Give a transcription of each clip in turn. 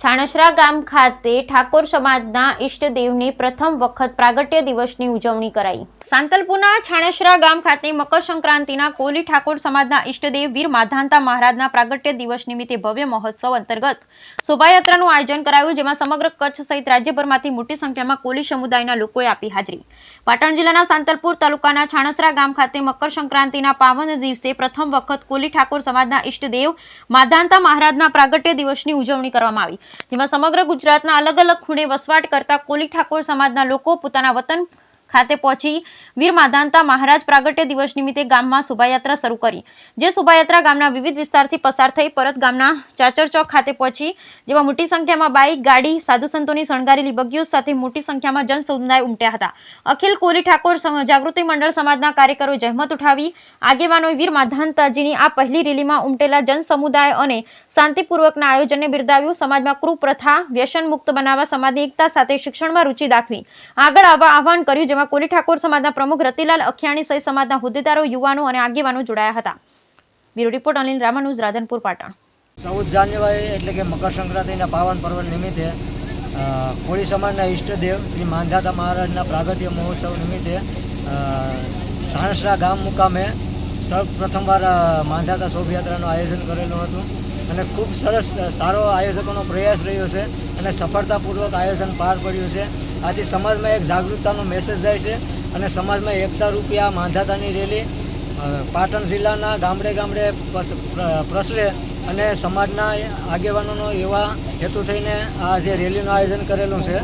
છાણસરા ગામ ખાતે ઠાકોર સમાજના ઈષ્ટદેવની પ્રથમ વખત પ્રાગટ્ય દિવસની ઉજવણી કરાઈ। સાંતલપુરના છાણસરા ગામ ખાતે મકર સંક્રાંતિના કોલી ઠાકોર સમાજના ઈષ્ટદેવ વીર માધાંતા મહારાજના પ્રાગટ્ય દિવસ નિમિત્તે ભવ્ય મહોત્સવ અંતર્ગત શોભાયાત્રાનું આયોજન કરાયું, જેમાં સમગ્ર કચ્છ સહિત રાજ્યભરમાંથી મોટી સંખ્યામાં કોલી સમુદાયના લોકોએ આપી હાજરી। પાટણ જિલ્લાના સાંતલપુર તાલુકાના છાણસરા ગામ ખાતે મકર સંક્રાંતિના પાવન દિવસે પ્રથમ વખત કોલી ઠાકોર સમાજના ઈષ્ટદેવ માધાંતા મહારાજના પ્રાગટ્ય દિવસની ઉજવણી કરવામાં આવી, જેમાં સમગ્ર ગુજરાતના અલગ અલગ ખૂણે વસવાટ કરતા કોલી ઠાકોર સમાજના લોકો પોતાના વતન ખાતે પહોંચી વીર માધાંતા મહારાજ પ્રાગટ્ય દિવસ નિમિત્તે ગામમાં શોભાયાત્રા શરૂ કરી, જે શોભાયાત્રા ગામના વિવિધ વિસ્તારથી પસાર થઈ પરત ગામના ચાચર ચોક ખાતે પહોંચી, જેમાં મોટી સંખ્યામાં બાઇક, ગાડી, સાધુ સંતોની શણગારેલી બગીઓ સાથે મોટી સંખ્યામાં જન સમુદાય ઉમટ્યા હતા। અખિલ કોલી ઠાકોર જાગૃતિ મંડળ સમાજના કાર્યકરોએ જહેમત ઉઠાવી આગેવાનોએ વીર માધાંતાજીની આ પહેલી રેલીમાં ઉમટેલા જન સમુદાય અને શાંતિપૂર્વકના આયોજનને બિરદાવ્યું। સમાજમાં કુપ્રથા વ્યસન મુક્ત બનાવવા સમાજની એકતા સાથે શિક્ષણમાં રુચિ દાખવી આગળ આવવા આહવાન કર્યું, જેમાં કોલી ઠાકોર સમાજના પ્રમુખ રતિલાલ અખિયાણી સહિત સમાજના હોદ્દેદારો, યુવાનો અને આગેવાનો જોડાયા હતા। Bureau report Anil Ramanuj, Radhanpur, Patan. 14 જાન્યુઆરી એટલે કે મકર સંક્રાંતિના પાવન પર્વ નિમિત્તે કોળી સમાજના ઈષ્ટદેવ શ્રી માધાંતા મહારાજના પ્રાગટ્ય મહોત્સવ નિમિત્તે છાણસરા ગામ મુકામે સૌપ્રથમવાર માધાંતા શોભાયાત્રાનું આયોજન કરેલું હતું અને ખૂબ સરસ સારો આયોજકોનો પ્રયાસ રહ્યો છે અને સફળતાપૂર્વક આયોજન પાર પડ્યું છે। આથી સમાજમાં એક જાગૃતતાનો મેસેજ જાય છે અને સમાજમાં એકતા રૂપી આ માધાંતાની રેલી પાટણ જિલ્લાના ગામડે ગામડે પ્રસરે અને સમાજના આગેવાનોનો એવા હેતુ થઈને આ જે રેલીનું આયોજન કરેલું છે,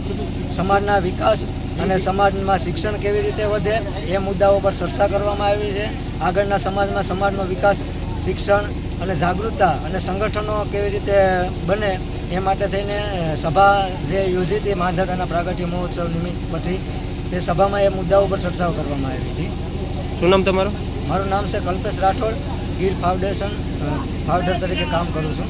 સમાજના વિકાસ અને સમાજમાં શિક્ષણ કેવી રીતે વધે એ મુદ્દાઓ પર ચર્ચા કરવામાં આવી છે। આગળના સમાજનો વિકાસ, શિક્ષણ અને જાગૃતતા અને સંગઠનો કેવી રીતે બને એ માટે થઈને સભા જે યોજી હતી માધાંતાના પ્રાગટ્ય મહોત્સવ નિમિત્ત પછી તે સભામાં એ મુદ્દાઓ પર ચર્ચાઓ કરવામાં આવી હતી। શું નામ તમારું? મારું નામ છે કલ્પેશ રાઠોડ, ગીર ફાઉન્ડેશન ફાઉન્ડર તરીકે કામ કરું છું।